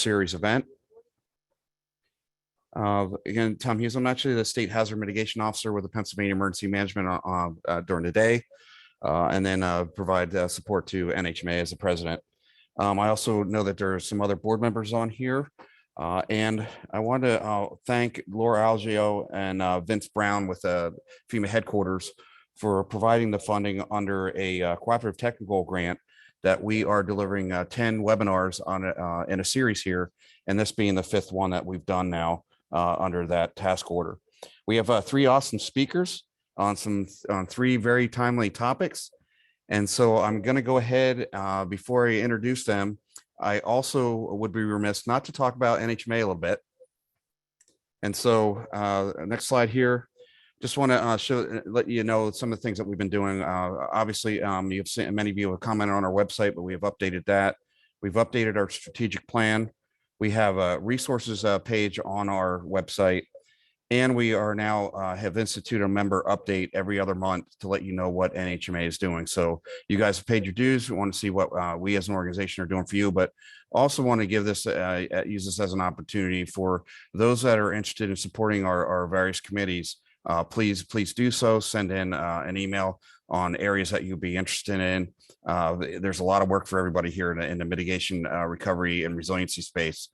series event. Again, Tom Hughes, I'm actually the State Hazard Mitigation Officer with the Pennsylvania Emergency Management during the day, and then provide support to NHMA as the president. I also know that there are some other board members on here, and I want to thank Laura Algio and Vince Brown with FEMA headquarters for providing the funding under a cooperative technical grant that we are delivering 10 webinars on in a series here, and this being the 5th one that we've done now under that task order. We have 3 awesome speakers on 3 very timely topics. And so I'm going to go ahead before I introduce them. I also would be remiss not to talk about NHMA a little bit. And so next slide here. Just want to let you know some of the things that we've been doing. Obviously, you've seen, many of you have commented on our website, but we have updated that. We've updated our strategic plan. We have a resources page on our website, and we are now have instituted a member update every other month to let you know what NHMA is doing. So you guys have paid your dues. We want to see what we as an organization are doing for you, but also want to give this use this as an opportunity for those that are interested in supporting our various committees. Please do so. Send in an email on areas that you'd be interested in. There's a lot of work for everybody here in the mitigation, recovery, and resiliency space.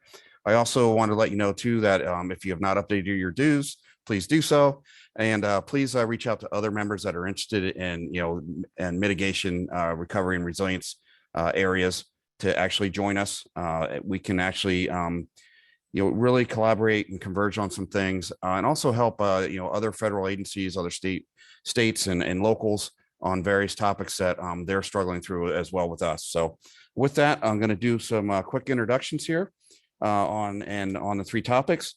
I also want to let you know too that if you have not updated your dues, please do so, and please reach out to other members that are interested in and mitigation, recovery, and resilience areas to actually join us. We can actually really collaborate and converge on some things, and also help other federal agencies, other states and locals on various topics that they're struggling through as well with us. So with that, I'm going to do some quick introductions here on the 3 topics.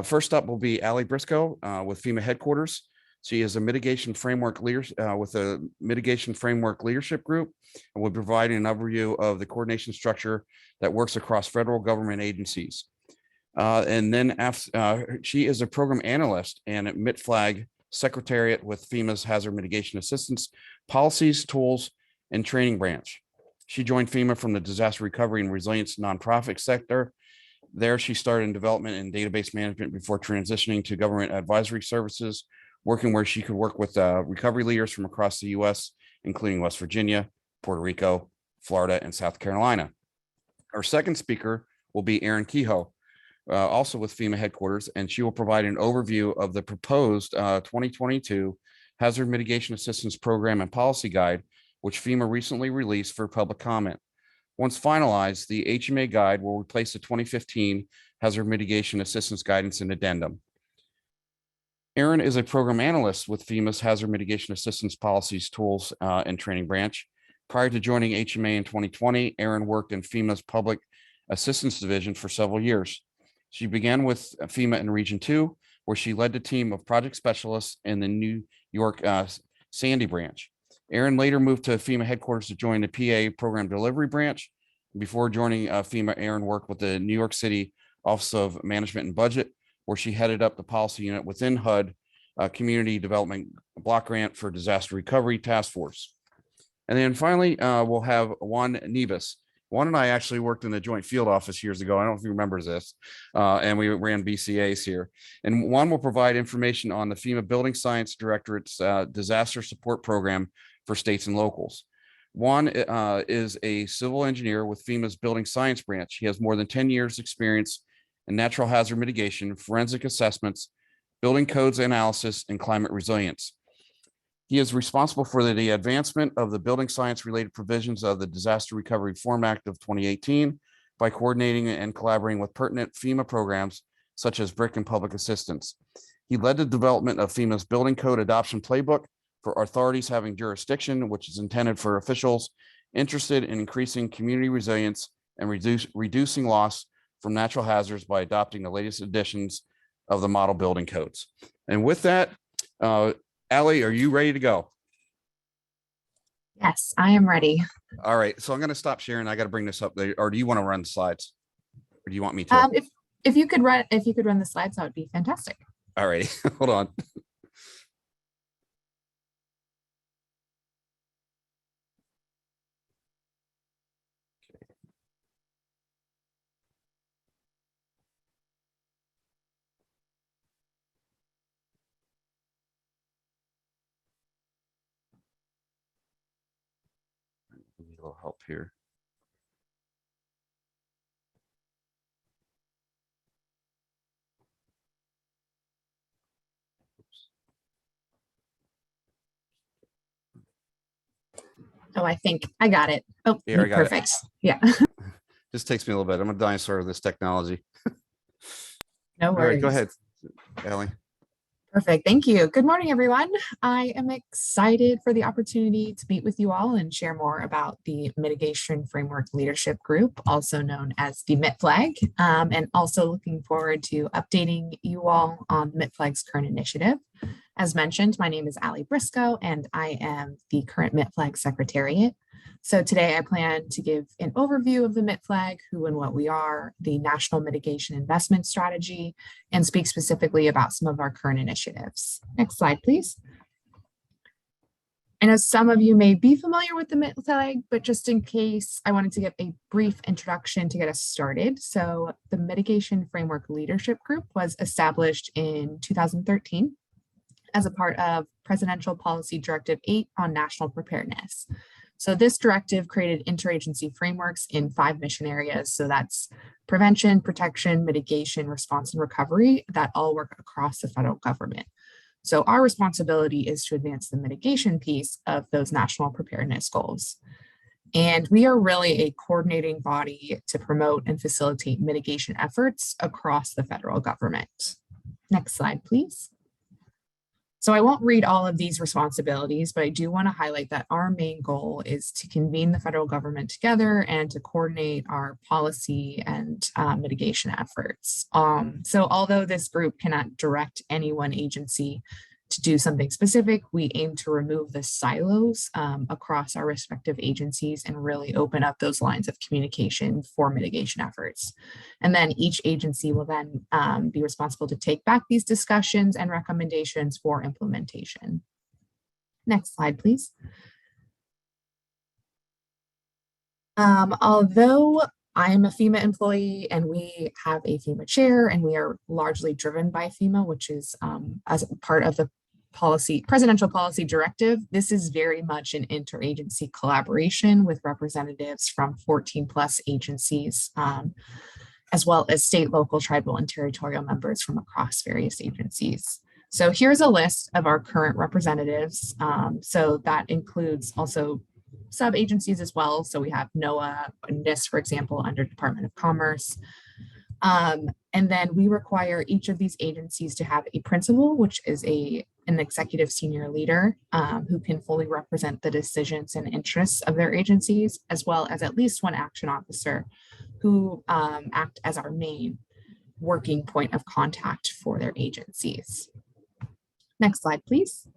First up will be Allie Briscoe with FEMA headquarters. She is a mitigation framework leader with a mitigation framework leadership group, and will provide an overview of the coordination structure that works across federal government agencies. And then she is a program analyst and at MitFLG Secretariat with FEMA's Hazard Mitigation Assistance Policies, Tools, and Training Branch. She joined FEMA from the disaster recovery and resilience nonprofit sector. There, she started in development and database management before transitioning to government advisory services, working where she could work with recovery leaders from across the U.S., including West Virginia, Puerto Rico, Florida, and South Carolina. Our second speaker will be Erin Kehoe, also with FEMA headquarters, and she will provide an overview of the proposed 2022 Hazard Mitigation Assistance Program and Policy Guide, which FEMA recently released for public comment. Once finalized, the HMA guide will replace the 2015 Hazard Mitigation Assistance Guidance and Addendum. Erin is a program analyst with FEMA's Hazard Mitigation Assistance Policies, Tools, and Training Branch. Prior to joining HMA in 2020, Erin worked in FEMA's Public Assistance Division for several years. She began with FEMA in Region 2, where she led the team of project specialists in the New York Sandy branch. Erin later moved to FEMA headquarters to join the PA Program Delivery Branch. Before joining FEMA, Erin worked with the New York City Office of Management and Budget, where she headed up the policy unit within HUD, Community Development Block Grant for Disaster Recovery Task Force. And then finally, we'll have Juan Nieves. Juan and I actually worked in the joint field office years ago. I don't know if you remember this, and we ran BCAs here. And Juan will provide information on the FEMA Building Science Directorate's disaster support program for states and locals. Juan is a civil engineer with FEMA's Building Science Branch. He has more than 10 years experience in natural hazard mitigation, forensic assessments, building codes analysis, and climate resilience. He is responsible for the advancement of the building science related provisions of the Disaster Recovery Reform Act of 2018 by coordinating and collaborating with pertinent FEMA programs such as BRIC and public assistance. He led the development of FEMA's building code adoption playbook for authorities having jurisdiction, which is intended for officials interested in increasing community resilience and reducing loss from natural hazards by adopting the latest editions of the model building codes. And with that, Allie, are you ready to go? Yes, I am ready. All right, so I'm going to stop sharing. I got to bring this up there, or do you want to run the slides, or do you want me to? If you could run the slides, that would be fantastic. All right, hold on. Need a little help here. Oh, I think I got it. Oh, Here, I got it. perfect. Yeah, Just takes me a little bit. I'm a dinosaur of this technology. no All right, worries. go ahead, Allie. Perfect. Thank you. Good morning, everyone. I am excited for the opportunity to meet with you all and share more about the Mitigation Framework Leadership Group, also known as the MitFLG, and also looking forward to updating you all on MitFLG's current initiative. As mentioned, my name is Briscoe, and I am the current MitFLG Secretariat. So today I plan to give an overview of the MitFLG, who and what we are, the National Mitigation Investment Strategy, and speak specifically about some of our current initiatives. Next slide, please. I know some of you may be familiar with the MitFLG, but just in case, I wanted to give a brief introduction to get us started. So the Mitigation Framework Leadership Group was established in 2013 as a part of Presidential Policy Directive 8 on national preparedness. So this directive created interagency frameworks in 5 mission areas. So that's prevention, protection, mitigation, response, and recovery that all work across the federal government. So our responsibility is to advance the mitigation piece of those national preparedness goals. And we are really a coordinating body to promote and facilitate mitigation efforts across the federal government. Next slide, please. So I won't read all of these responsibilities, but I do want to highlight that our main goal is to convene the federal government together and to coordinate our policy and mitigation efforts. So although this group cannot direct any one agency to do something specific, we aim to remove the silos across our respective agencies and really open up those lines of communication for mitigation efforts. And then each agency will then be responsible to take back these discussions and recommendations for implementation. Next slide, please. Although I'm a FEMA employee and we have a FEMA chair and we are largely driven by FEMA, which is as part of the presidential policy directive, this is very much an interagency collaboration with representatives from 14 plus agencies, as well as state, local, tribal, and territorial members from across various agencies. So here's a list of our current representatives. So that includes also sub-agencies as well. So we have NOAA, NIST, for example, under Department of Commerce. And then we require each of these agencies to have a principal, which is an executive senior leader who can fully represent the decisions and interests of their agencies, as well as at least one action officer who act as our main working point of contact for their agencies. Next slide, please.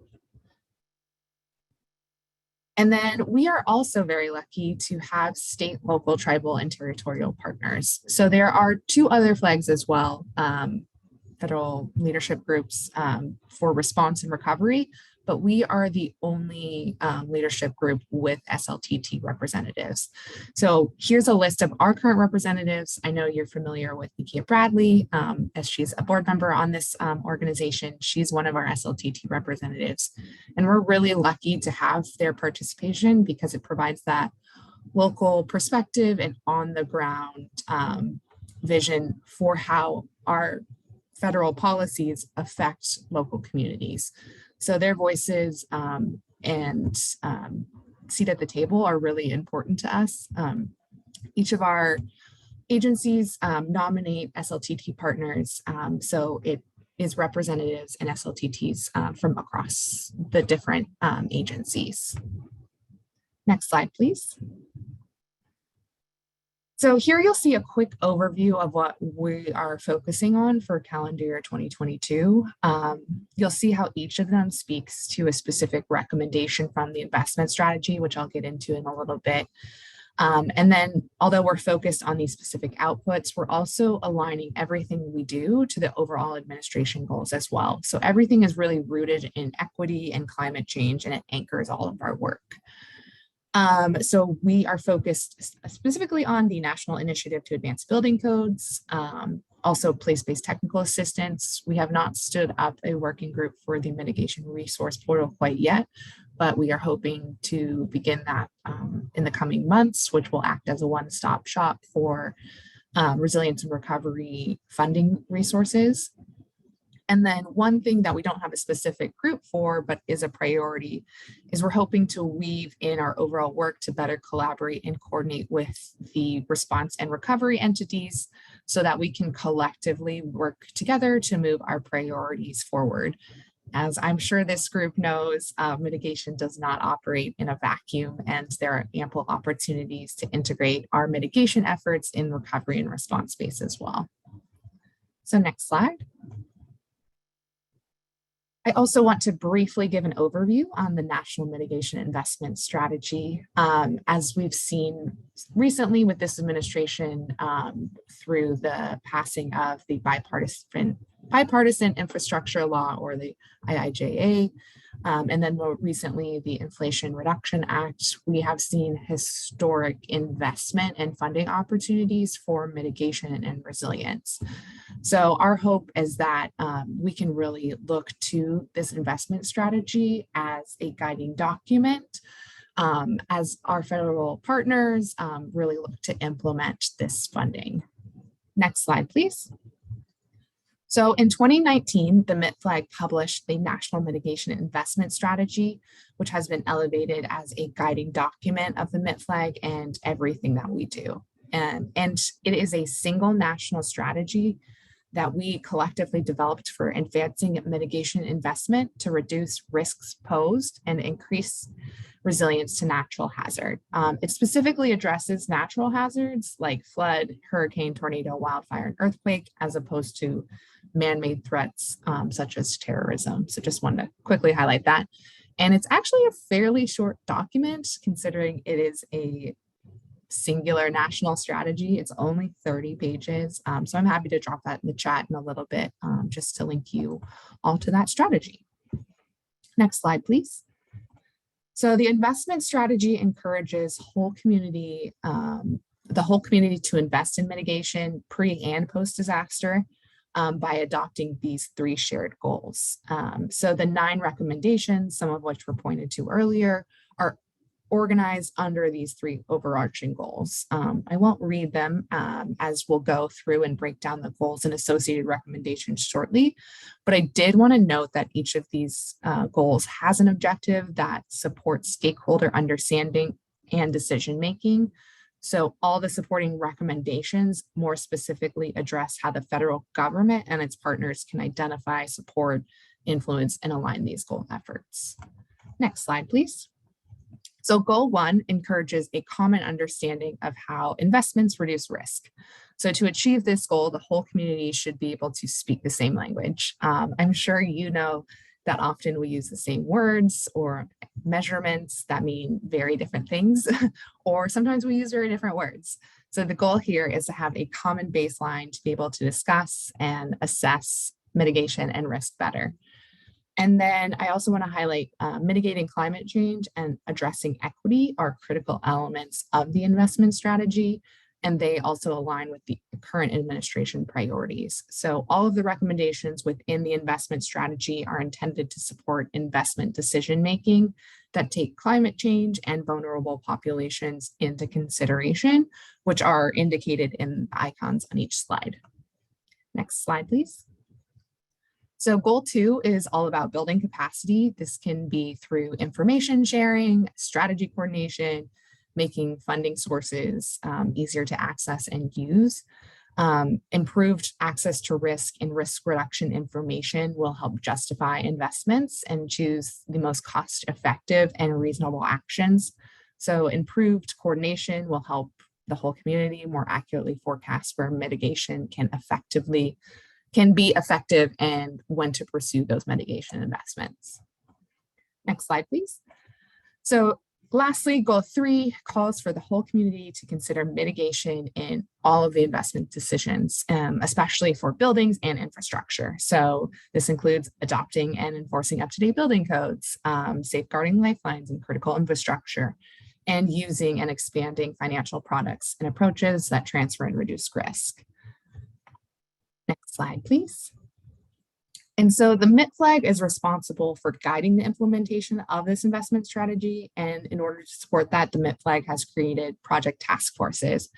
And then we are also very lucky to have state, local, tribal, and territorial partners. So there are 2 other flags as well, federal leadership groups for response and recovery, but we are the only leadership group with SLTT representatives. So here's a list of our current representatives. I know you're familiar with Nikia Bradley, as she's a board member on this organization. She's one of our SLTT representatives, and we're really lucky to have their participation because it provides that local perspective and on the ground vision for how our federal policies affect local communities. So their voices and seat at the table are really important to us. Each of our agencies nominate SLTT partners. So it is representatives and SLTTs from across the different agencies. Next slide, please. So here you'll see a quick overview of what we are focusing on for calendar year 2022. You'll see how each of them speaks to a specific recommendation from the investment strategy, which I'll get into in a little bit. And then although we're focused on these specific outputs, we're also aligning everything we do to the overall administration goals as well. So everything is really rooted in equity and climate change, and it anchors all of our work. So we are focused specifically on the National Initiative to Advance Building Codes, also place-based technical assistance. We have not stood up a working group for the mitigation resource portal quite yet, but we are hoping to begin that in the coming months, which will act as a one-stop shop for resilience and recovery funding resources. And then one thing that we don't have a specific group for, but is a priority, is we're hoping to weave in our overall work to better collaborate and coordinate with the response and recovery entities so that we can collectively work together to move our priorities forward. As I'm sure this group knows, mitigation does not operate in a vacuum, and there are ample opportunities to integrate our mitigation efforts in recovery and response space as well. So next slide. I also want to briefly give an overview on the National Mitigation Investment Strategy. As we've seen recently with this administration through the passing of the bipartisan infrastructure law, or the IIJA, and then more recently the Inflation Reduction Act, we have seen historic investment and funding opportunities for mitigation and resilience. So our hope is that we can really look to this investment strategy as a guiding document as our federal partners really look to implement this funding. Next slide, please. So in 2019, the MitFLG published the National Mitigation Investment Strategy, which has been elevated as a guiding document of the MitFLG and everything that we do. And it is a single national strategy that we collectively developed for advancing mitigation investment to reduce risks posed and increase resilience to natural hazard. It specifically addresses natural hazards like flood, hurricane, tornado, wildfire, and earthquake, as opposed to man-made threats such as terrorism. So just wanted to quickly highlight that. And it's actually a fairly short document considering it is a singular national strategy. It's only 30 pages. So I'm happy to drop that in the chat in a little bit just to link you all to that strategy. Next slide, please. So the investment strategy encourages the whole community to invest in mitigation pre and post disaster by adopting these 3 shared goals. So the 9 recommendations, some of which were pointed to earlier, are organized under these 3 overarching goals. I won't read them as we'll go through and break down the goals and associated recommendations shortly, but I did want to note that each of these goals has an objective that supports stakeholder understanding and decision-making. So all the supporting recommendations more specifically address how the federal government and its partners can identify, support, influence, and align these goal efforts. Next slide, please. So goal 1 encourages a common understanding of how investments reduce risk. So to achieve this goal, the whole community should be able to speak the same language. I'm sure you know that often we use the same words or measurements that mean very different things, or sometimes we use very different words. So the goal here is to have a common baseline to be able to discuss and assess mitigation and risk better. And then I also want to highlight mitigating climate change and addressing equity are critical elements of the investment strategy, and they also align with the current administration priorities. So all of the recommendations within the investment strategy are intended to support investment decision-making that take climate change and vulnerable populations into consideration, which are indicated in the icons on each slide. Next slide, please. So goal 2 is all about building capacity. This can be through information sharing, strategy coordination, making funding sources easier to access and use. Improved access to risk and risk reduction information will help justify investments and choose the most cost-effective and reasonable actions. So improved coordination will help the whole community more accurately forecast where mitigation can be effective and when to pursue those mitigation investments. Next slide, please. So lastly, goal 3 calls for the whole community to consider mitigation in all of the investment decisions, especially for buildings and infrastructure. So this includes adopting and enforcing up-to-date building codes, safeguarding lifelines and critical infrastructure, and using and expanding financial products and approaches that transfer and reduce risk. Next slide, please. And And so the MitFLG is responsible for guiding the implementation of this investment strategy. And in order to support that, the MitFLG has created project task forces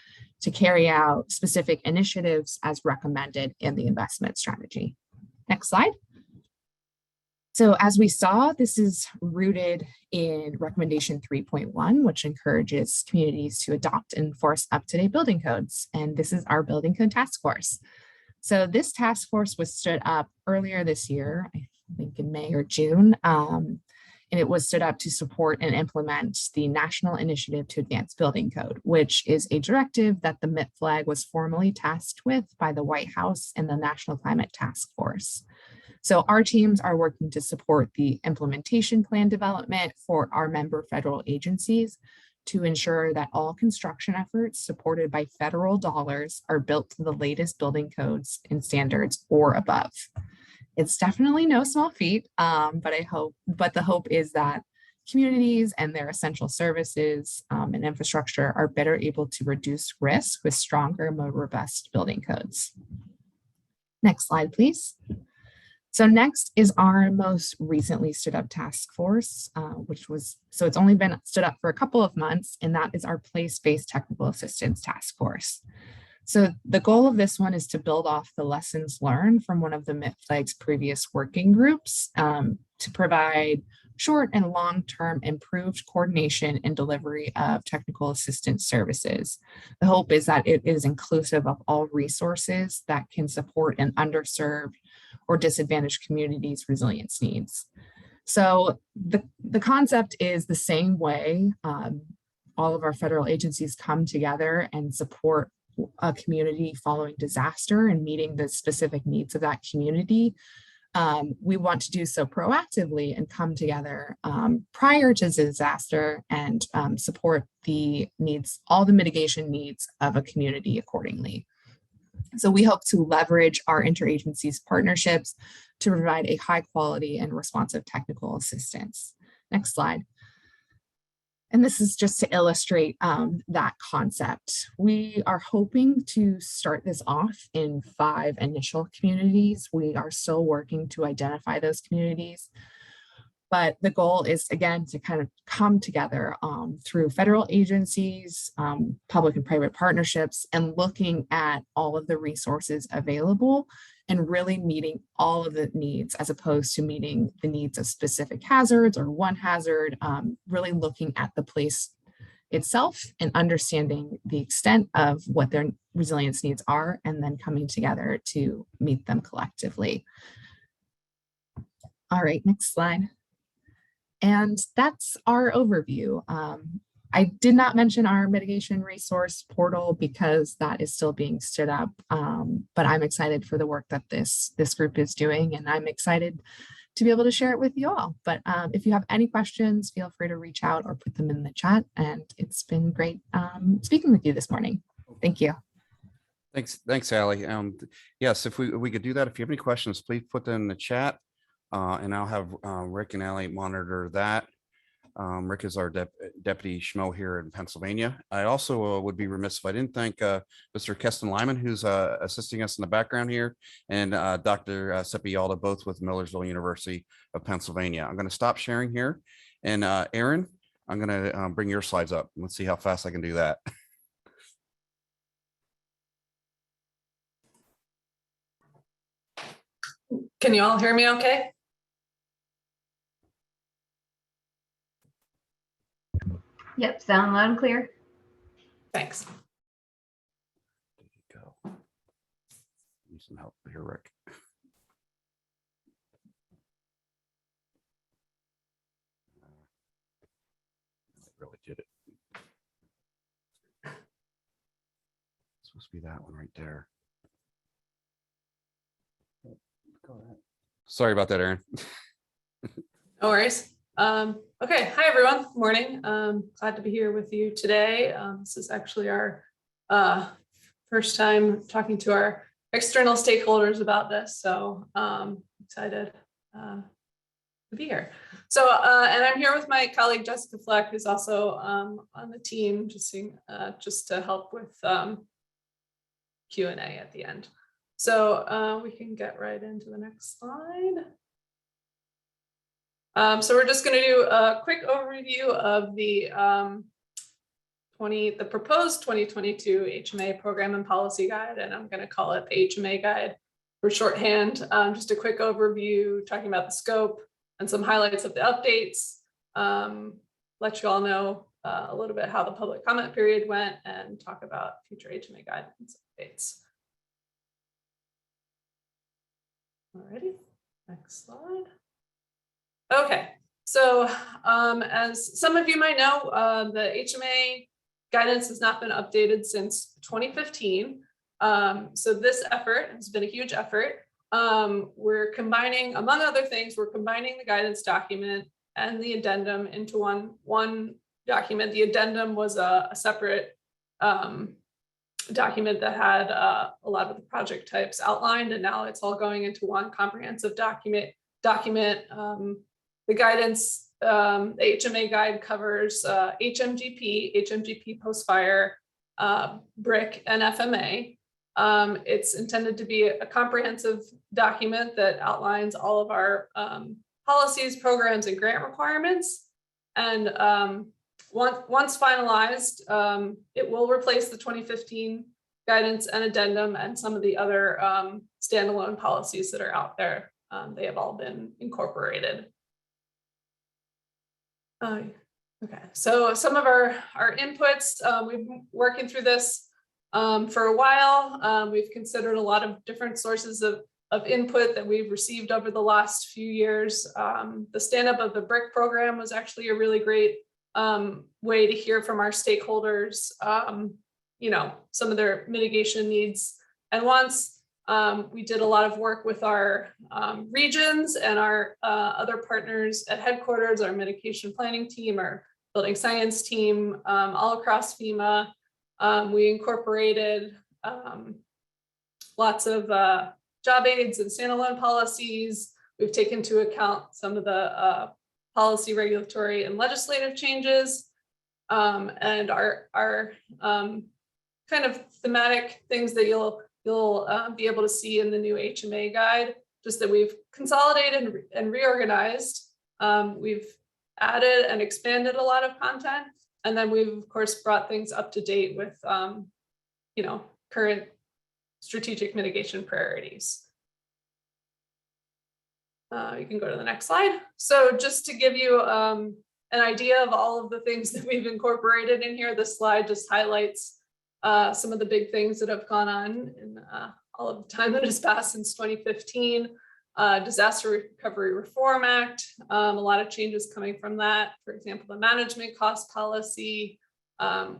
to carry out specific initiatives as recommended in the investment strategy. Next slide. So as we saw, this is rooted in recommendation 3.1, which encourages communities to adopt and enforce up-to-date building codes. And this is our building code task force. So this task force was stood up earlier this year, I think in May or June, and it was stood up to support and implement the National Initiative to Advance Building Code, which is a directive that the MitFLG was formally tasked with by the White House and the National Climate Task Force. So our teams are working to support the implementation plan development for our member federal agencies to ensure that all construction efforts supported by federal dollars are built to the latest building codes and standards or above. It's definitely no small feat, but the hope is that communities and their essential services and infrastructure are better able to reduce risk with stronger, more robust building codes. Next slide, please. So next is our most recently stood up task force, so it's only been stood up for a couple of months, and that is our place-based technical assistance task force. So the goal of this one is to build off the lessons learned from one of the MitFLG's previous working groups to provide short and long-term improved coordination and delivery of technical assistance services. The hope is that it is inclusive of all resources that can support an underserved or disadvantaged communities' resilience needs. So the concept is the same way all of our federal agencies come together and support a community following disaster and meeting the specific needs of that community. We want to do so proactively and come together prior to disaster and support the needs, all the mitigation needs of a community accordingly. So we hope to leverage our interagencies partnerships to provide a high quality and responsive technical assistance. Next slide. And this is just to illustrate that concept. We are hoping to start this off in 5 initial communities. We are still working to identify those communities. But the goal is, again, to kind of come together through federal agencies, public and private partnerships, and looking at all of the resources available and really meeting all of the needs as opposed to meeting the needs of specific hazards or one hazard, really looking at the place itself and understanding the extent of what their resilience needs are, and then coming together to meet them collectively. All right, next slide. And that's our overview. I did not mention our mitigation resource portal because that is still being stood up, but I'm excited for the work that this group is doing, and I'm excited to be able to share it with you all. But if you have any questions, feel free to reach out or put them in the chat, and it's been great speaking with you this morning. Thank you. Thanks, Allie. Yes, if we could do that, if you have any questions, please put them in the chat. And I'll have Rick and Allie monitor that. Rick is our deputy schmo here in Pennsylvania. I also would be remiss if I didn't thank Mr. Keston Lyman, who's assisting us in the background here, and Dr. Seppi Yalda, both with Millersville University of Pennsylvania. I'm going to stop sharing here. And Erin, I'm going to bring your slides up. Let's see how fast I can do that. Can you all hear me okay? Yep, sound loud and clear. Thanks. There you go. Need some help here, Rick. I really did it. It's supposed to be that one right there. Go ahead. Sorry about that, Erin. No worries. Okay, hi everyone. Good morning. Glad to be here with you today. This is actually our first time talking to our external stakeholders about this, so excited to be here. So, and I'm here with my colleague Jessica Fleck, who's also on the team, just to help with Q&A at the end. So we can get right into the next slide. So we're just going to do a quick overview of the proposed 2022 HMA program and policy guide, and I'm going to call it the HMA guide for shorthand. Just a quick overview, talking about the scope and some highlights of the updates. Let you all know a little bit how the public comment period went and talk about future HMA guidance updates. Alrighty, next slide. Okay, so as some of you might know, the HMA guidance has not been updated since 2015. So this effort has been a huge effort. We're combining, among other things, we're combining the guidance document and the addendum into one document. The addendum was a separate document that had a lot of the project types outlined, and now it's all going into one comprehensive document. The guidance, the HMA guide covers HMGP post-fire, BRIC, and FMA. It's intended to be a comprehensive document that outlines all of our policies, programs, and grant requirements. And once finalized, it will replace the 2015 guidance and addendum and some of the other standalone policies that are out there. They have all been incorporated. Okay, so some of our inputs, we've been working through this for a while. We've considered a lot of different sources of input that we've received over the last few years. The stand-up of the BRIC program was actually a really great way to hear from our stakeholders, you know, some of their mitigation needs and wants. We did a lot of work with our regions and our other partners at headquarters, our mitigation planning team, our building science team, all across FEMA. We incorporated lots of job aids and standalone policies. We've taken into account some of the policy, regulatory, and legislative changes, and our kind of thematic things that you'll be able to see in the new HMA guide, just that we've consolidated and reorganized. We've added and expanded a lot of content, and then we've of course brought things up to date with you know, current strategic mitigation priorities. You can go to the next slide. So just to give you an idea of all of the things that we've incorporated in here, this slide just highlights some of the big things that have gone on in all of the time that has passed since 2015. Disaster Recovery Reform Act, a lot of changes coming from that. For example, the management cost policy.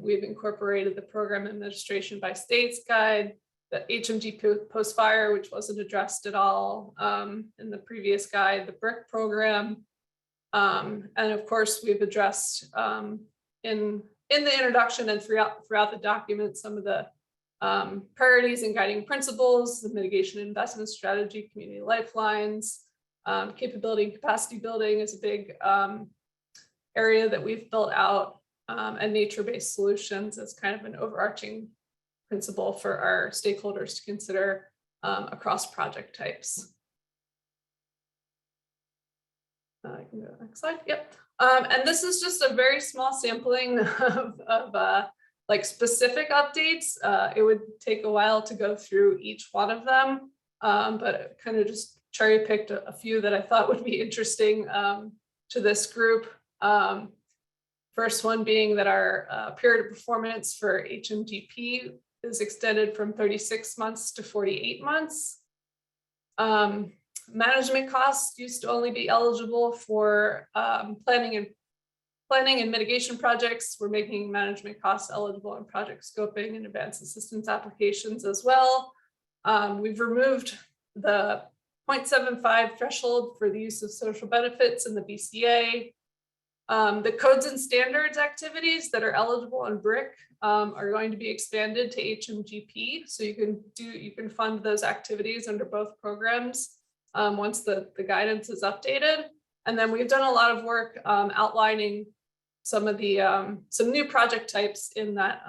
We've incorporated the program administration by states guide, the HMG post-fire, which wasn't addressed at all in the previous guide, the BRIC program. And of course, we've addressed in the introduction and throughout the document some of the priorities and guiding principles, the mitigation investment strategy, community lifelines, capability and capacity building is a big area that we've built out, and nature-based solutions as kind of an overarching principle for our stakeholders to consider across project types. I can go to the next slide. Yep. And this is just a very small sampling of like specific updates. It would take a while to go through each one of them, but kind of just cherry picked a few that I thought would be interesting to this group. First one being that our period of performance for HMGP is extended from 36 months to 48 months. Management costs used to only be eligible for planning and mitigation projects. We're making management costs eligible in project scoping and advanced assistance applications as well. We've removed the 0.75 threshold for the use of social benefits in the BCA. The codes and standards activities that are eligible in BRIC are going to be expanded to HMGP. So you can fund those activities under both programs once the guidance is updated. And then we've done a lot of work outlining some of the some new project types in that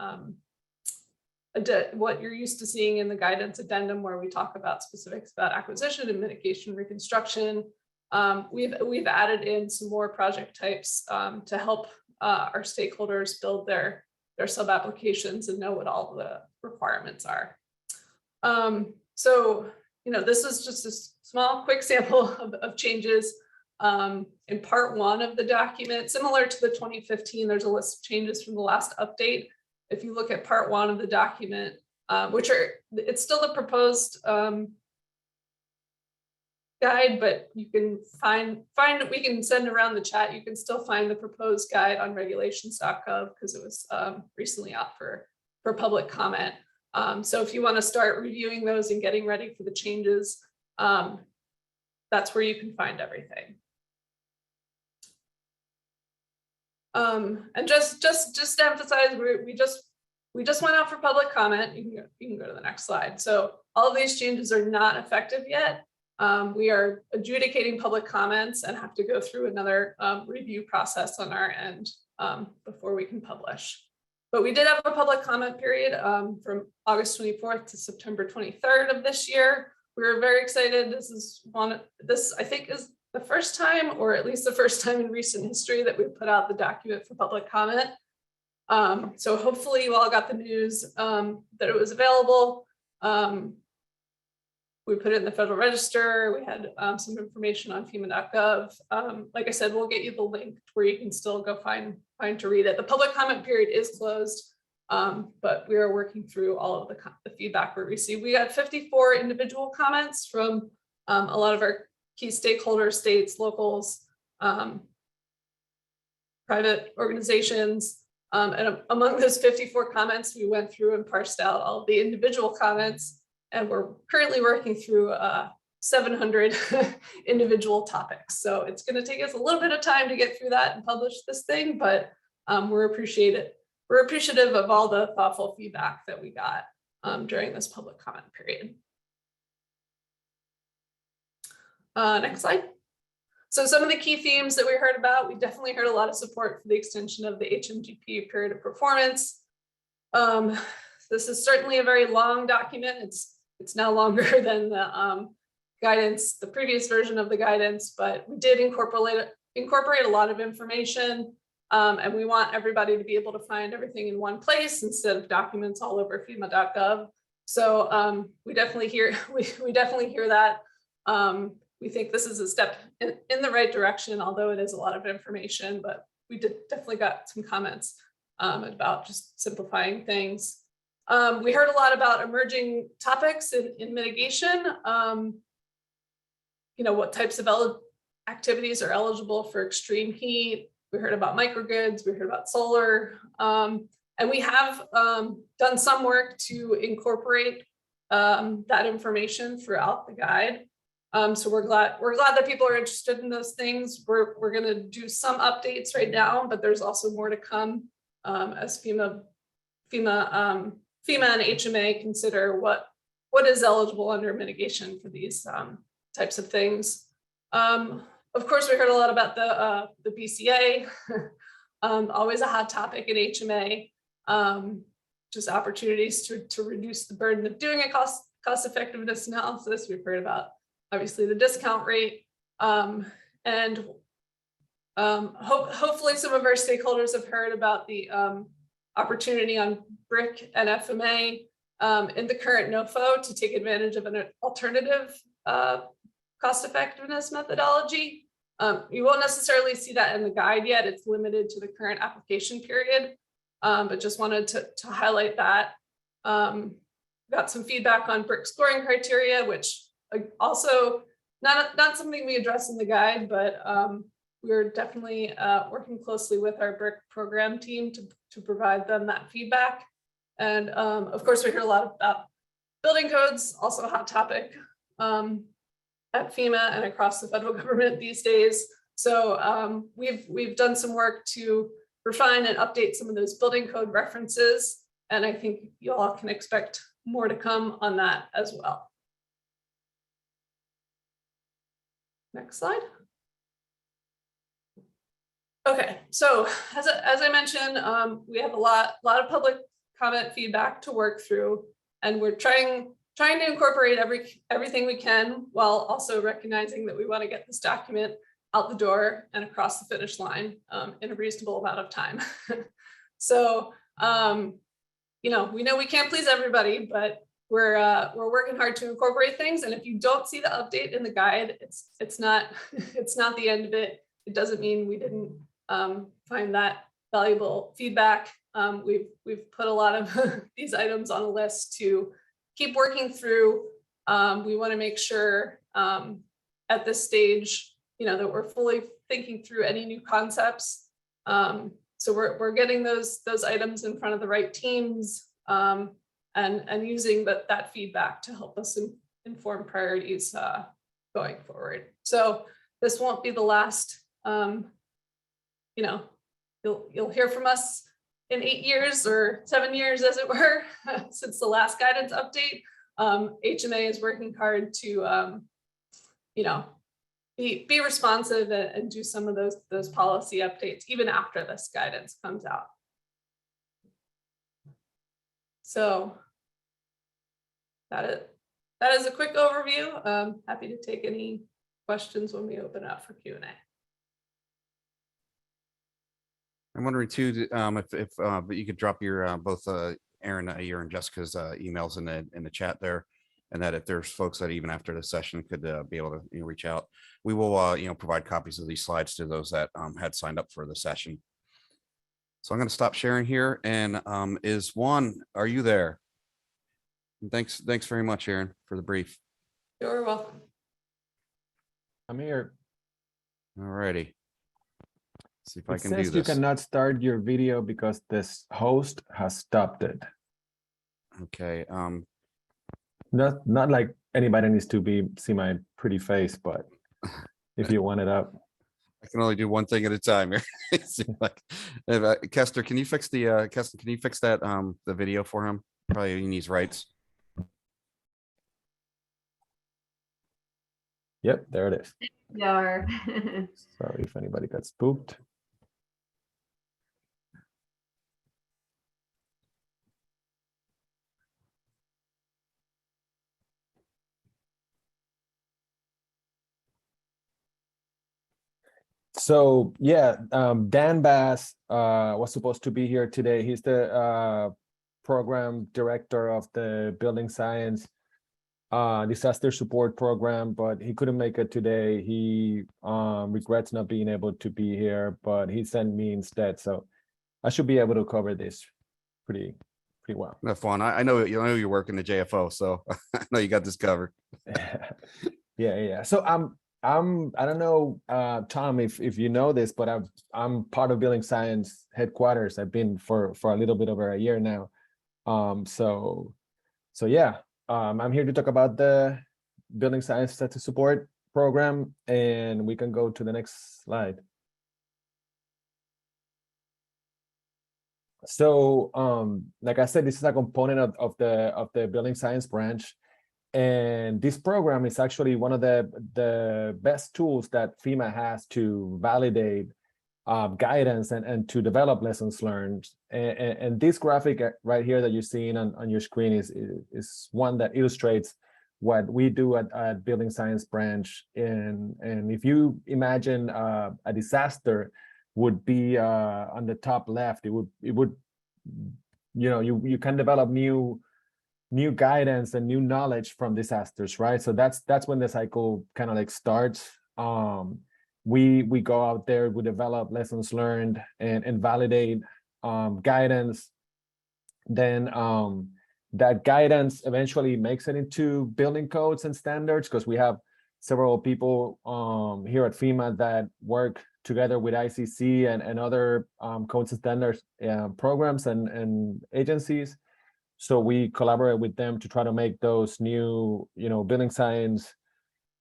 what you're used to seeing in the guidance addendum, where we talk about specifics about acquisition and mitigation reconstruction. We've added in some more project types to help our stakeholders build their sub applications and know what all the requirements are. So, this is just a small, quick sample of changes. In part 1 of the document, similar to the 2015, there's a list of changes from the last update. If you look at part 1 of the document, it's still the proposed guide, but you can we can send around the chat. You can still find the proposed guide on regulations.gov because it was recently out for public comment. So if you want to start reviewing those and getting ready for the changes, that's where you can find everything. And just to emphasize, we just went out for public comment. You can go to the next slide. So all of these changes are not effective yet. We are adjudicating public comments and have to go through another review process on our end before we can publish. But we did have a public comment period from August 24th to September 23rd of this year. We were very excited. This I think is the first time, or at least the first time in recent history, that we put out the document for public comment. So hopefully you all got the news that it was available. We put it in the Federal Register. We had some information on FEMA.gov. Like I said, we'll get you the link where you can still go find to read it. The public comment period is closed, but we are working through all of the feedback we received. We got 54 individual comments from a lot of our key stakeholders, states, locals, private organizations. And among those 54 comments, we went through and parsed out all of the individual comments, and we're currently working through 700 individual topics. So it's going to take us a little bit of time to get through that and publish this thing, but we're appreciative of all the thoughtful feedback that we got during this public comment period. Next slide. So some of the key themes that we heard about, we definitely heard a lot of support for the extension of the HMGP period of performance. This is certainly a very long document. It's now longer than the guidance, the previous version of the guidance, but we did incorporate a lot of information, and we want everybody to be able to find everything in one place instead of documents all over FEMA.gov. So we definitely hear that. We think this is a step in the right direction, although it is a lot of information, but we definitely got some comments about just simplifying things. We heard a lot about emerging topics in mitigation. What types of activities are eligible for extreme heat. We heard about microgrids, we heard about solar, and we have done some work to incorporate that information throughout the guide. So we're glad that people are interested in those things. We're going to do some updates right now, but there's also more to come as FEMA and HMA consider what is eligible under mitigation for these types of things. Of course, we heard a lot about the BCA, always a hot topic in HMA, just opportunities to reduce the burden of doing a cost effectiveness analysis. We've heard about obviously the discount rate, and hopefully some of our stakeholders have heard about the opportunity on BRIC and FMA in the current NOFO to take advantage of an alternative cost effectiveness methodology. You won't necessarily see that in the guide yet. It's limited to the current application period, but just wanted to highlight that. Got some feedback on BRIC scoring criteria, which also not something we address in the guide, but we're definitely working closely with our BRIC program team to provide them that feedback. And of course, we heard a lot about building codes, also a hot topic at FEMA and across the federal government these days. So we've done some work to refine and update some of those building code references. And I think you all can expect more to come on that as well. Next slide. Okay, so as I mentioned, we have a lot of public comment, feedback to work through, and we're trying to incorporate everything we can while also recognizing that we want to get this document out the door and across the finish line in a reasonable amount of time. So, you know we can't please everybody, but we're working hard to incorporate things. And if you don't see the update in the guide, it's not it's not the end of it. It doesn't mean we didn't find that valuable feedback. We've put a lot of these items on a list to keep working through. We want to make sure at this stage, that we're fully thinking through any new concepts. So we're getting those items in front of the right teams and using that feedback to help us inform priorities going forward. So this won't be the last. You'll hear from us in 8 years or 7 years, as it were, since the last guidance update. HMA is working hard to be responsive and do some of those policy updates even after this guidance comes out. So that is a quick overview. Happy to take any questions when we open up for Q&A. I'm wondering too, if but you could drop your both Erin, your and Jessica's emails in the chat there, and that if there's folks that even after the session could be able to reach out, we will provide copies of these slides to those that had signed up for the session. So I'm going to stop sharing here. And is Juan, are you there? And thanks very much, Erin, for the brief. You're welcome. I'm here. All righty. See if I It can do says you this. cannot start your video because this host has stopped it. Okay. Not like anybody needs to see my pretty face, but if you want it up. I can only do one thing at a time here. It seems like Kester, can you fix the can you fix that the video for him? Probably he needs rights. Yep, there it is. Yar. Sorry if anybody got spooked. So yeah, Dan Bass was supposed to be here today. He's the program director of the building science disaster support program, but he couldn't make it today. He regrets not being able to be here, but he sent me instead. So I should be able to cover this pretty well. Have fun. I know you work in the JFO, so I know you got this covered. Yeah. So I don't know, Tom, if you know this, but I'm part of building science headquarters. I've been for a little bit over a year now. So yeah, I'm here to talk about the building science disaster support program, and we can go to the next slide. So like I said, this is a component of the building science branch. And this program is actually one of the best tools that FEMA has to validate guidance and to develop lessons learned. And this graphic right here that you're seeing on your screen is one that illustrates what we do at Building Science Branch. And if you imagine a disaster would be on the top left, it would you can develop new guidance and new knowledge from disasters, right? So that's when the cycle kind of like starts. We go out there, we develop lessons learned and validate guidance. Then that guidance eventually makes it into building codes and standards, because we have several people here at FEMA that work together with ICC and other codes and standards programs and agencies. So we collaborate with them to try to make those new, building science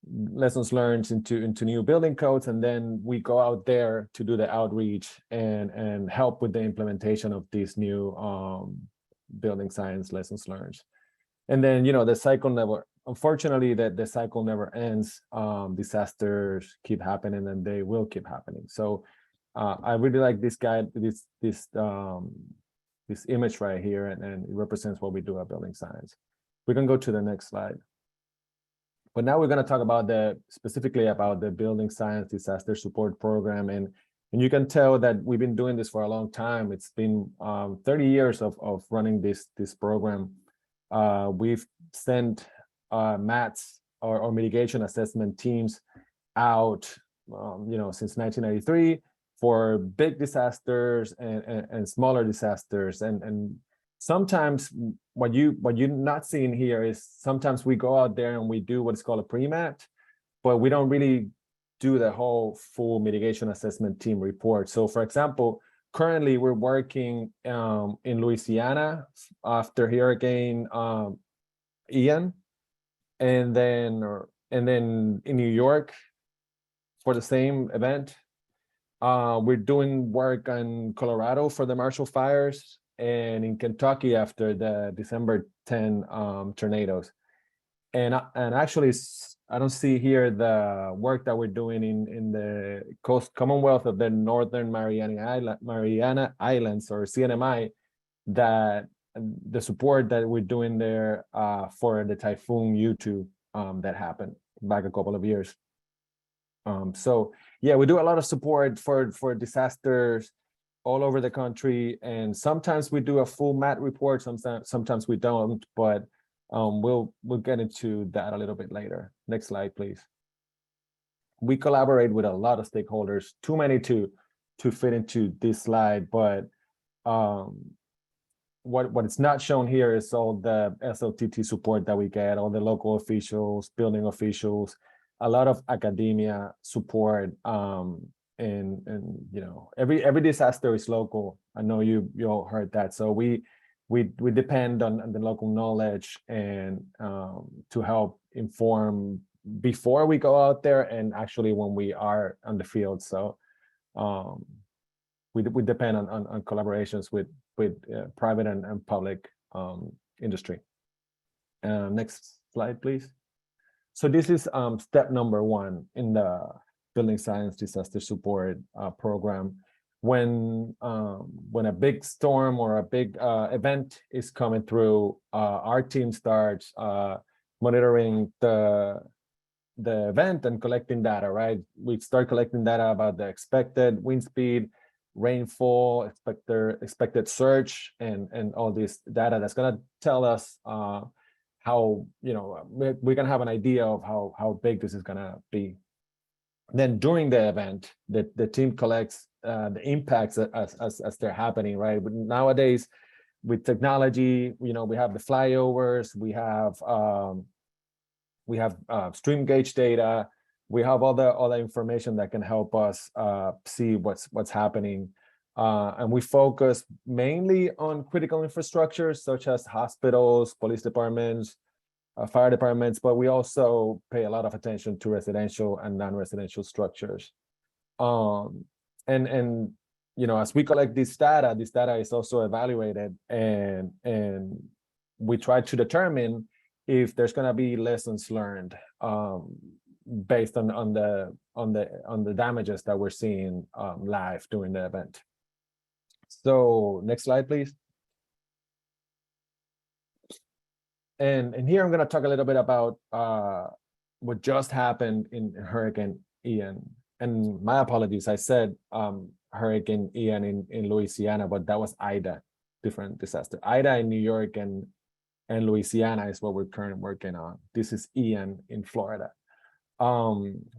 lessons learned into new building codes, and then we go out there to do the outreach and help with the implementation of these new building science lessons learned. And then the cycle never, unfortunately, the cycle never ends. Disasters keep happening, and they will keep happening. So I really like this guide, this this image right here, and it represents what we do at Building Science. We can go to the next slide. But now we're going to talk about specifically about the Building Science Disaster Support Program. And you can tell that we've been doing this for a long time. It's been 30 years of running this program. We've sent MATs or mitigation assessment teams out, since 1993 for big disasters and smaller disasters. And sometimes what you're not seeing here is sometimes we go out there and we do what's called a pre-mat, but we don't really do the whole full mitigation assessment team report. So for example, currently we're working in Louisiana after Hurricane Ian, and then in New York for the same event. We're doing work in Colorado for the Marshall fires, and in Kentucky after the December 10 tornadoes. And actually, I don't see here the work that we're doing in the Commonwealth of the Northern Mariana Islands, or CNMI, that the support that we're doing there for the Typhoon U2 that happened back a couple of years. So yeah, we do a lot of support for disasters all over the country, and sometimes we do a full MAT report, sometimes we don't, but we'll get into that a little bit later. Next slide, please. We collaborate with a lot of stakeholders, too many to fit into this slide, but what is not shown here is all the SLTT support that we get, all the local officials, building officials, a lot of academia support, and every disaster is local. I know you all heard that. So we depend on the local knowledge and to help inform before we go out there and actually when we are on the field. So we depend on collaborations with private and public industry. Next slide, please. So this is step number 1 in the Building Science Disaster Support Program. When a big storm or a big event is coming through, our team starts monitoring the event and collecting data, right? We start collecting data about the expected wind speed, rainfall, expected surge, and all this data that's going to tell us how, we can have an idea of how big this is going to be. Then during the event, the team collects the impacts as they're happening, right? But nowadays, with technology, we have the flyovers, we have stream gauge data, we have all the information that can help us see what's happening. And we focus mainly on critical infrastructure, such as hospitals, police departments, fire departments, but we also pay a lot of attention to residential and non-residential structures. And as we collect this data is also evaluated, and we try to determine if there's going to be lessons learned based on the damages that we're seeing live during the event. So next slide, please. And here I'm going to talk a little bit about what just happened in Hurricane Ian. And my apologies, I said Hurricane Ian in Louisiana, but that was Ida, different disaster. Ida in New York and Louisiana is what we're currently working on. This is Ian in Florida.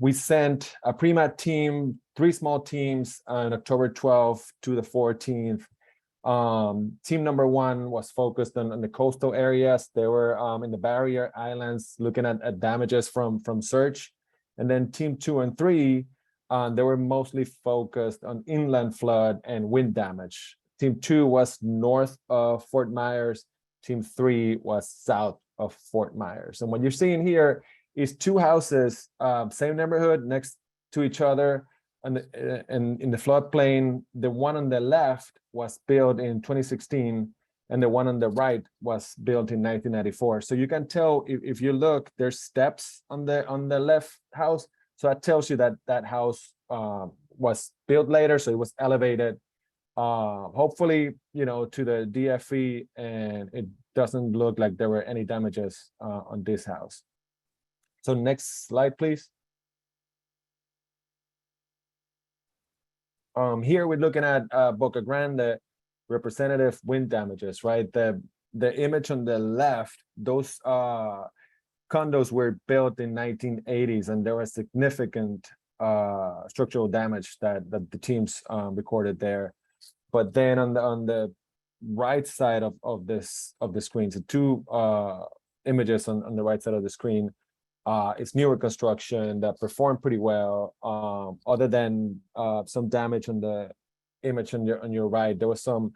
We sent a pre-mat team, 3 small teams on October 12th to the 14th. Team number 1 was focused on the coastal areas. They were in the barrier islands looking at damages from surge. And then team 2 and 3, they were mostly focused on inland flood and wind damage. Team 2 was north of Fort Myers. Team 3 was south of Fort Myers. And what you're seeing here is 2 houses, same neighborhood next to each other. And in the floodplain, the one on the left was built in 2016, and the one on the right was built in 1994. So you can tell if you look, there's steps on the left house. So that tells you that house was built later, so it was elevated. Hopefully, to the DFE, and it doesn't look like there were any damages on this house. So next slide, please. Here we're looking at Boca Grande representative wind damages, right? The image on the left, those condos were built in 1980s, and there was significant structural damage that the teams recorded there. But then on the right side of the screen, so two images on the right side of the screen, it's newer construction that performed pretty well. Other than some damage on the image on your right, there was some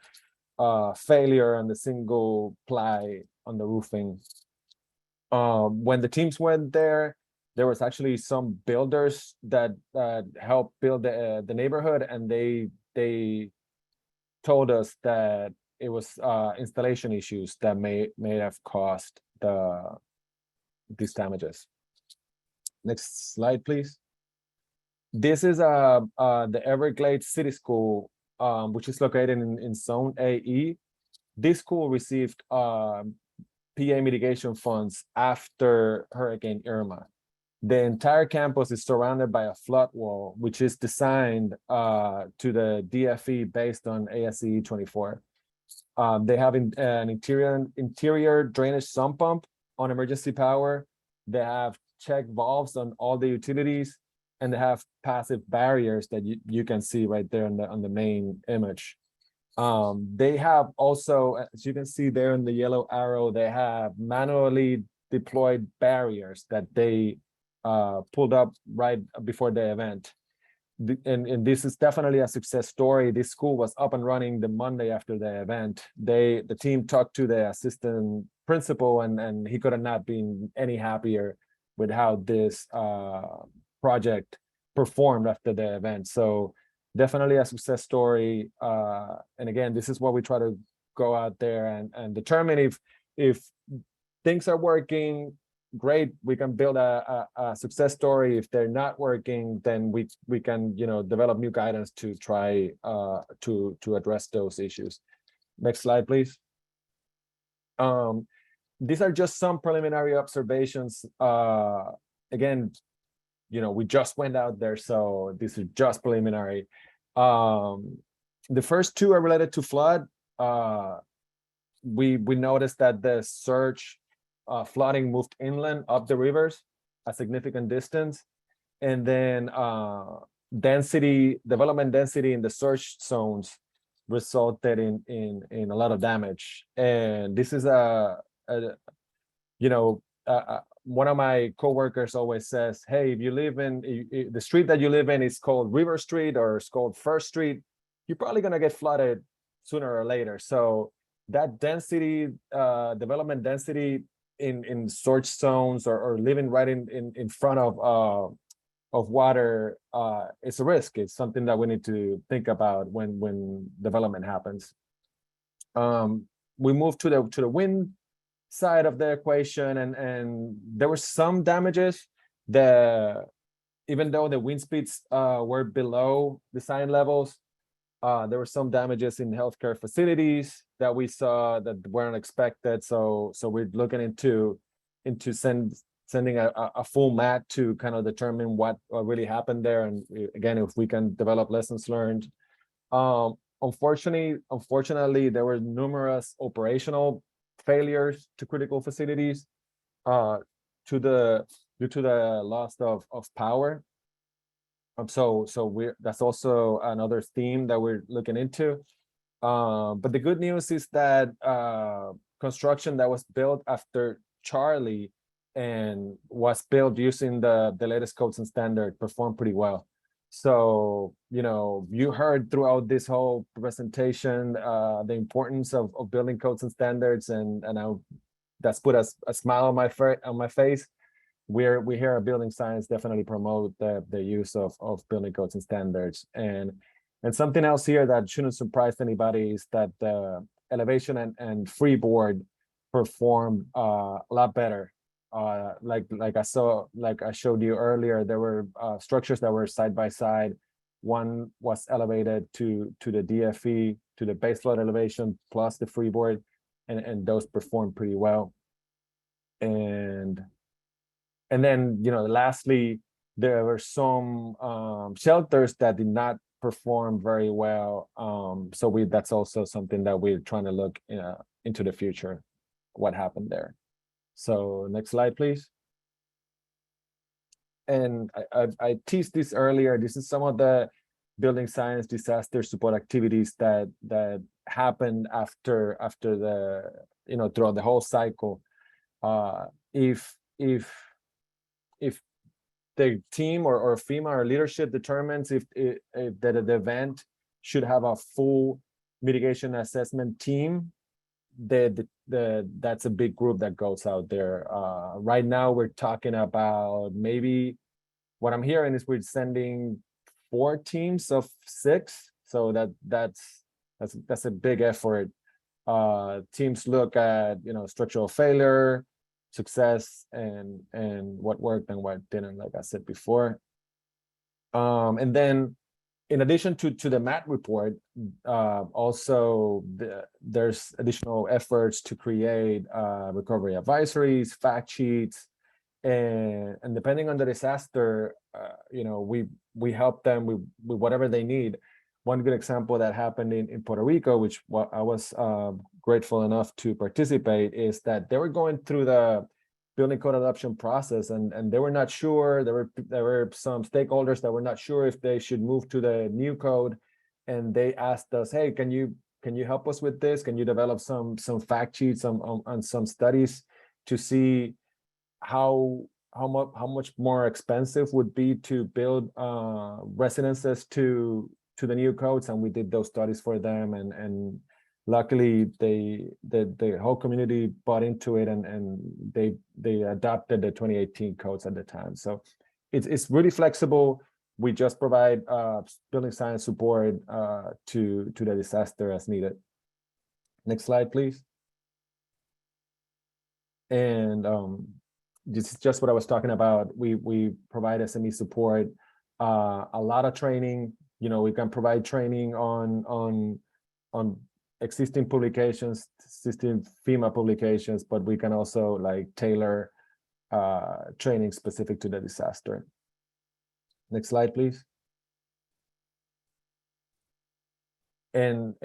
failure on the single ply on the roofing. When the teams went there was actually some builders that helped build the neighborhood, and they told us that it was installation issues that may have caused these damages. Next slide, please. This is the Everglades City School, which is located in Zone AE. This school received PA mitigation funds after Hurricane Irma. The entire campus is surrounded by a flood wall, which is designed to the DFE based on ASCE 24. They have an interior drainage sump pump on emergency power. They have check valves on all the utilities, and they have passive barriers that you can see right there on the main image. They have also, as you can see there in the yellow arrow, they have manually deployed barriers that they pulled up right before the event. And this is definitely a success story. This school was up and running the Monday after the event. The team talked to the assistant principal, and he could have not been any happier with how this project performed after the event. So definitely a success story. And again, this is what we try to go out there and determine if things are working. Great, we can build a success story. If they're not working, then we can develop new guidance to try to address those issues. Next slide, please. These are just some preliminary observations. Again, we just went out there, so this is just preliminary. The first two are related to flood. We noticed that the surge flooding moved inland up the rivers a significant distance, and then development density in the surge zones resulted in a lot of damage. And this is one of my coworkers always says, hey, if you live in the street that you live in is called River Street or it's called First Street, you're probably going to get flooded sooner or later. So that density, development density in surge zones or living right in front of water, it's a risk. It's something that we need to think about when development happens. We move to the wind side of the equation, and there were some damages. Even though the wind speeds were below design levels, there were some damages in healthcare facilities that we saw that weren't expected. So we're looking into sending a full map to kind of determine what really happened there, and again, if we can develop lessons learned. Unfortunately, there were numerous operational failures to critical facilities due to the loss of power. So that's also another theme that we're looking into. But the good news is that construction that was built after Charlie and was built using the latest codes and standard performed pretty well. So, you heard throughout this whole presentation the importance of building codes and standards, and that's put a smile on my face. We here at Building Science definitely promote the use of building codes and standards. And something else here that shouldn't surprise anybody is that the elevation and freeboard performed a lot better. Like I showed you earlier, there were structures that were side by side One was elevated to the DFE, to the base flood elevation plus the freeboard, and those performed pretty well. And then, you know, lastly, there were some shelters that did not perform very well. So that's also something that we're trying to look into the future, what happened there. So next slide, please. And I teased this earlier. This is some of the building science disaster support activities that happened after the, you know, throughout the whole cycle. If the team or FEMA or leadership determines if the event should have a full mitigation assessment team, that's a big group that goes out there. Right now we're talking about, maybe what I'm hearing is we're sending 4 teams of 6, so that's a big effort. Teams look at, you know, structural failure, success, and what worked and what didn't, like I said before. And then in addition to the MAT report, also there's additional efforts to create recovery advisories, fact sheets, and depending on the disaster, you know, we help them with whatever they need. One good example that happened in Puerto Rico, which I was grateful enough to participate, is that they were going through the building code adoption process, and they were not sure. There were some stakeholders that were not sure if they should move to the new code, and they asked us, "Hey, can you help us with this? Can you develop some fact sheets on some studies to see how much more expensive would be to build residences to the new codes?" And we did those studies for them, and luckily the whole community bought into it, and they adopted the 2018 codes at the time. So it's really flexible. We just provide building science support to the disaster as needed. Next slide, please. And this is just what I was talking about. We provide SME support, a lot of training. You know, we can provide training on existing publications, existing FEMA publications, but we can also like tailor training specific to the disaster. Next slide, please. And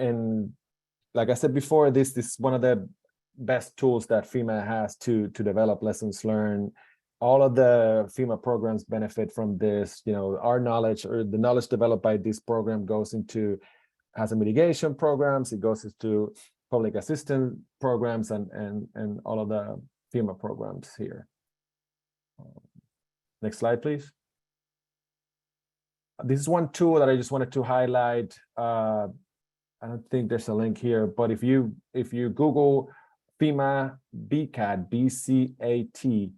like I said before, this is one of the best tools that FEMA has to develop lessons learned. All of the FEMA programs benefit from this. You know, our knowledge, or the knowledge developed by this program, goes into hazard mitigation programs. It goes into public assistance programs and all of the FEMA programs here. Next slide, please. This is one tool that I just wanted to highlight. I don't think there's a link here, but if you Google FEMA BCAT, BCAT,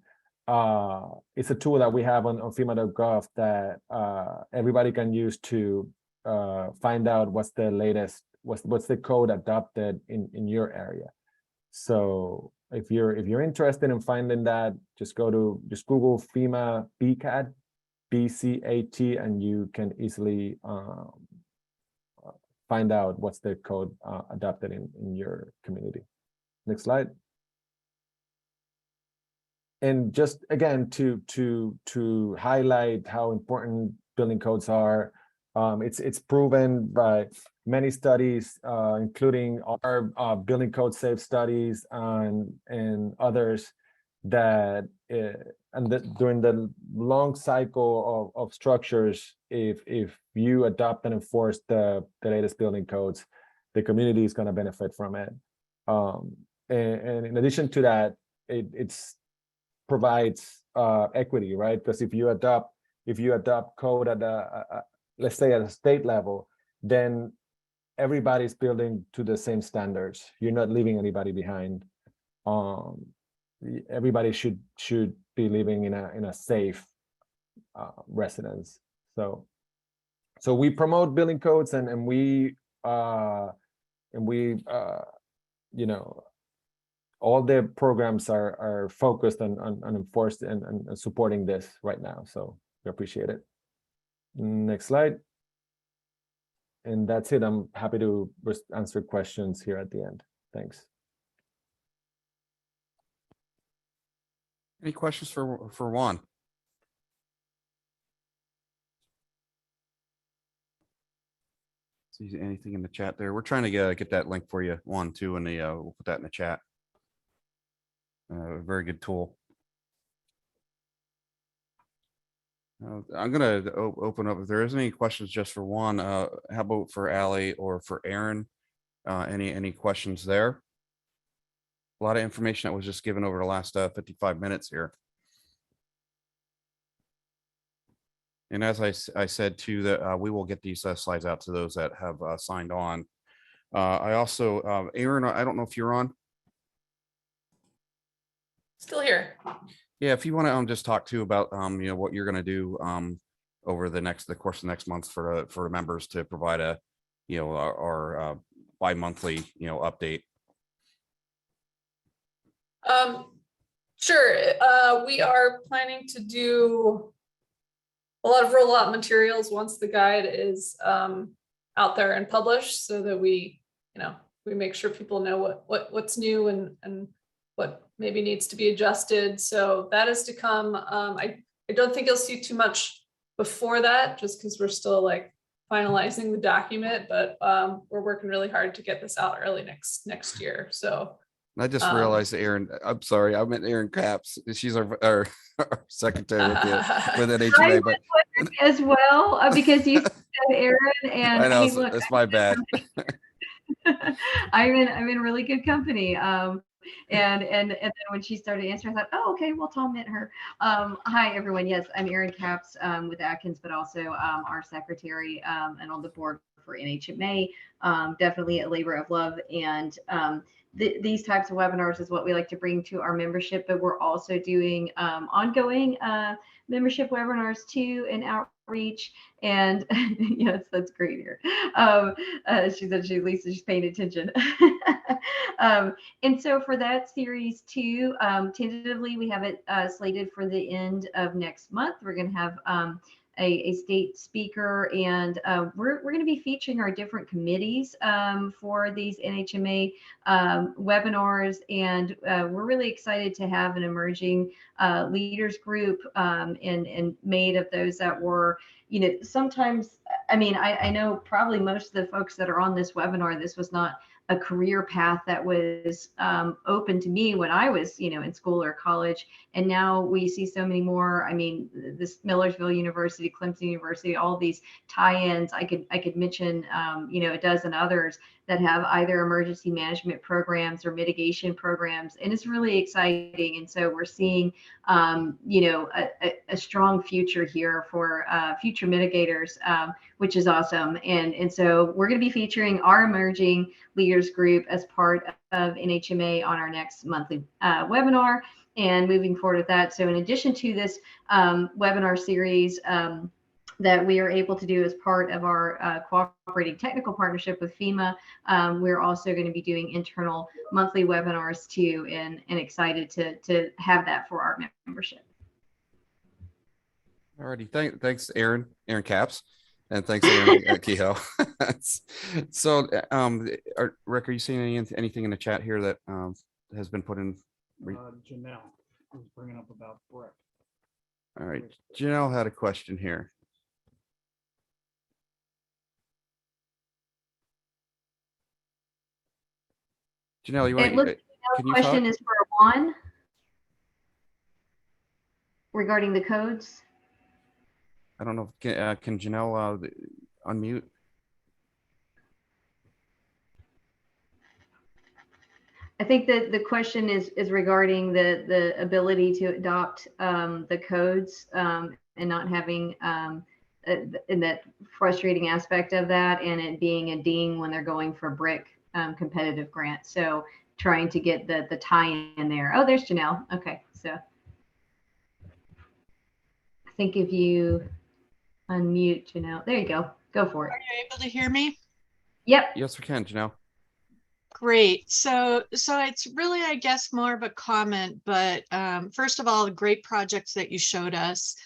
it's a tool that we have on FEMA.gov that everybody can use to find out what's the latest, what's the code adopted in your area. So if you're interested in finding that, just Google FEMA BCAT, BCAT, and you can easily find out what's the code adopted in your community. Next slide. And just again to highlight how important building codes are, it's proven by many studies, including our building code safe studies and others, that during the long cycle of structures, if you adopt and enforce the latest building codes, the community is going to benefit from it. And in addition to that, it's provides equity, right? Because if you adopt code at let's say at a state level, then everybody's building to the same standards. You're not leaving anybody behind. Everybody should be living in a safe residence. So we promote building codes, and we you know, all the programs are focused on enforced and supporting this right now. So we appreciate it. Next slide. And that's it. I'm happy to answer questions here at the end. Thanks. Any questions for Juan? See anything in the chat there? We're trying to get that link for you, Juan, too, and we'll put that in the chat. Very good tool. I'm gonna open up if there isn't any questions just for Juan. How about for Allie or for Erin? Any questions there? A lot of information that was just given over the last 55 minutes here. And as I said too, that we will get these slides out to those that have signed on. I also, Erin, I don't know if you're on. Still here. Yeah, if you want to just talk to about what you're going to do over the course of the next month for the members to provide a our bi-monthly update. Sure. We are planning to do a lot of rollout materials once the guide is out there and published, so that we make sure people know what's new and what maybe needs to be adjusted. So that is to come. I don't think you'll see too much before that, just because we're still like finalizing the document, but we're working really hard to get this out early next year. So I just realized that Erin, I'm sorry, I meant Erin Capps. She's our secretary with NHMA, but as well, because you said Erin, and I know hey, look, it's my bad. I'm in really good company. And then when she started answering, I thought, oh, okay, well, Tom meant her. Hi, everyone. Yes, I'm Erin Capps with Atkins, but also our secretary and on the board for NHMA. Definitely a labor of love. And these types of webinars is what we like to bring to our membership, but we're also doing ongoing membership webinars too and outreach. And yes, that's great here. She said she's paying attention. And so for that series too, tentatively we have it slated for the end of next month. We're going to have a state speaker, and we're going to be featuring our different committees for these NHMA webinars, and we're really excited to have an emerging leaders group and made of those that were, sometimes, I mean, I know probably most of the folks that are on this webinar, this was not a career path that was open to me when I was, in school or college. And now we see so many more. I mean, this Millersville University, Clemson University, all these tie-ins. I could mention, a dozen others that have either emergency management programs or mitigation programs, and it's really exciting. And so we're seeing, a strong future here for future mitigators, which is awesome. And so we're going to be featuring our emerging leaders group as part of NHMA on our next monthly webinar, and moving forward with that. So in addition to this webinar series that we are able to do as part of our cooperating technical partnership with FEMA, we're also going to be doing internal monthly webinars too, and excited to have that for our membership. Alrighty, thanks, Erin Capps, and thanks, Erin Kehoe. So, Rick, are you seeing anything in the chat here that has been put in? Janelle was bringing up about brick. All right, Janelle had a question here. Janelle, you want to? Can you question talk? Is for Juan regarding the codes. I don't know. Can Janelle unmute? I think that the question is regarding the ability to adopt the codes and not having in that frustrating aspect of that, and it being a ding when they're going for brick competitive grant. So trying to get the tie in there. Oh, there's Janelle. Okay, so I think if you unmute Janelle, there you go. Go for it. Are you able to hear me? Yep. Yes, we can, Janelle. Great. So it's really, I guess, more of a comment, but first of all, great projects that you showed us.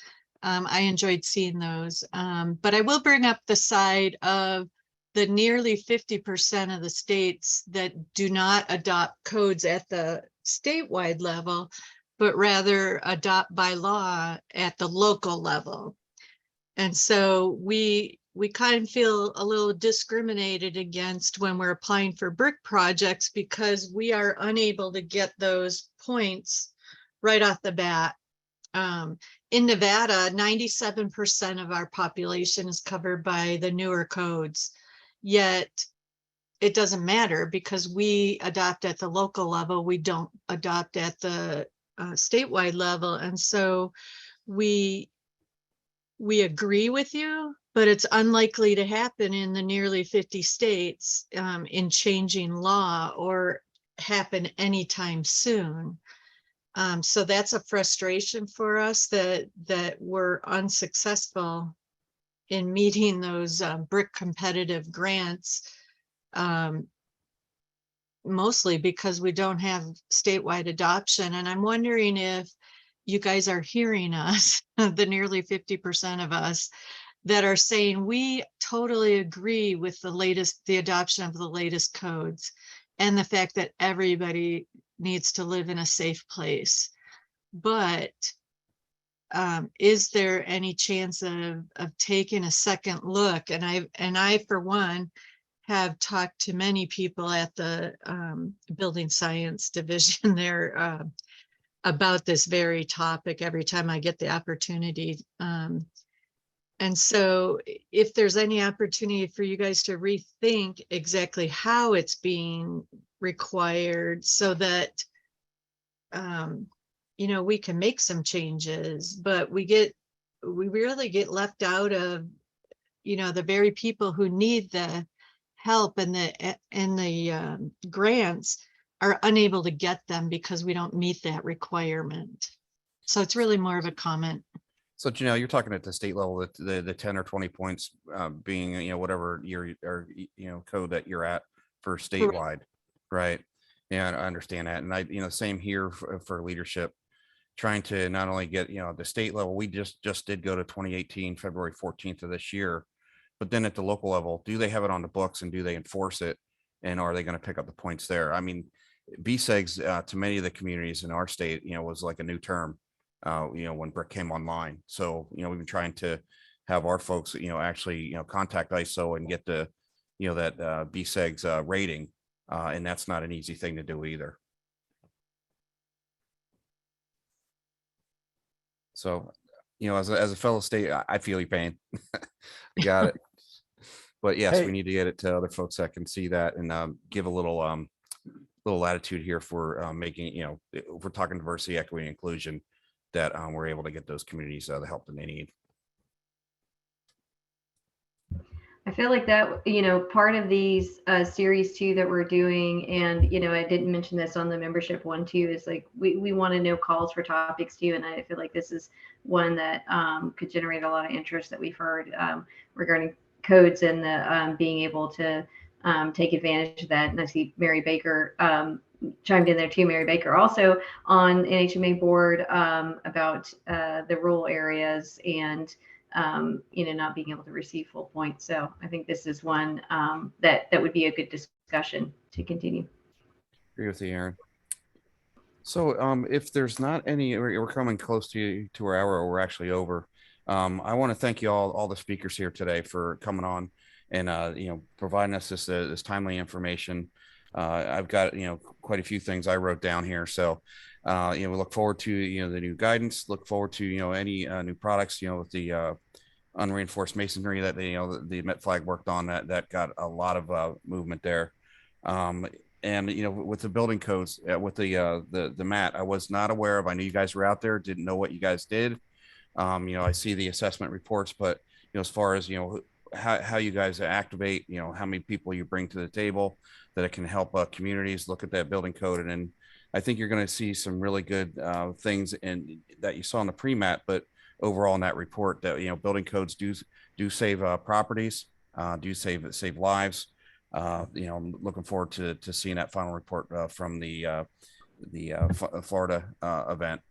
I enjoyed seeing those, but I will bring up the side of the nearly 50% of the states that do not adopt codes at the statewide level, but rather adopt by law at the local level. And so we kind of feel a little discriminated against when we're applying for brick projects because we are unable to get those points right off the bat. In Nevada, 97% of our population is covered by the newer codes, yet it doesn't matter because we adopt at the local level, we don't adopt at the statewide level. And so we agree with you, but it's unlikely to happen in the nearly 50 states in changing law or happen anytime soon. So that's a frustration for us that we're unsuccessful in meeting those brick competitive grants, mostly because we don't have statewide adoption. And I'm wondering if you guys are hearing us, the nearly 50% of us that are saying we totally agree with the adoption of the latest codes and the fact that everybody needs to live in a safe place. But is there any chance of taking a second look? And I for one have talked to many people at the building science division there about this very topic every time I get the opportunity. And so if there's any opportunity for you guys to rethink exactly how it's being required so that, we can make some changes, but we really get left out of, the very people who need the help and the grants are unable to get them because we don't meet that requirement. So it's really more of a comment. So Janelle, you're talking at the state level, the 10 or 20 points being, whatever your or code that you're at for statewide, right? Yeah, I understand that. And I, same here for leadership, trying to not only get, the state level, we just did go to 2018, February 14th of this year, but then at the local level, do they have it on the books and do they enforce it? And are they going to pick up the points there? I mean, BSEGs to many of the communities in our state, was like a new term, when brick came online. So, we've been trying to have our folks, actually, contact ISO and get the, that BSEGs rating. And that's not an easy thing to do either. So, as a fellow state, I feel your pain. I got it. But yes, Hey. we need to get it to other folks that can see that and give a little latitude here for making, if we're talking diversity, equity, and inclusion, that we're able to get those communities the help that they need. I feel like that, part of these series too that we're doing, and, I didn't mention this on the membership one too, is like, we want to know calls for topics too. And I feel like this is one that could generate a lot of interest that we've heard regarding codes and the being able to take advantage of that. And I see Mary Baker chimed in there too. Mary Baker also on NHMA board about the rural areas and not being able to receive full points. So I think this is one that would be a good discussion to continue. Agree with you, Erin. So if there's not any, we're coming close to our hour, or we're actually over. I want to thank you all the speakers here today for coming on and providing us this timely information. I've got quite a few things I wrote down here, so we look forward to the new guidance. Look forward to any new products with the unreinforced masonry that the MitFLG worked on. That got a lot of movement there. And with the building codes, with the mat, I was not aware of. I knew you guys were out there, didn't know what you guys did. I see the assessment reports, but as far as how you guys activate, how many people you bring to the table, that it can help communities look at that building code. And then I think you're going to see some really good things in that you saw in the pre-mat, but overall in that report that building codes do save properties, do save lives. I'm looking forward to seeing that final report from the Florida event.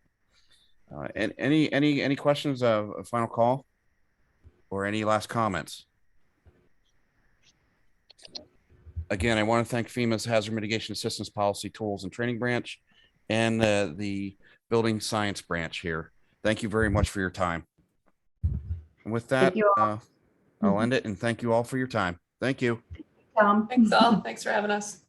And any questions? A final call or any last comments? Again, I want to thank FEMA's Hazard Mitigation Assistance Policy Tools and Training Branch and the Building Science Branch here. Thank you very much for your time. And with that, Thank you I'll end it and thank you all for your time. Thank you. Tom. Thanks all. Thanks for having us.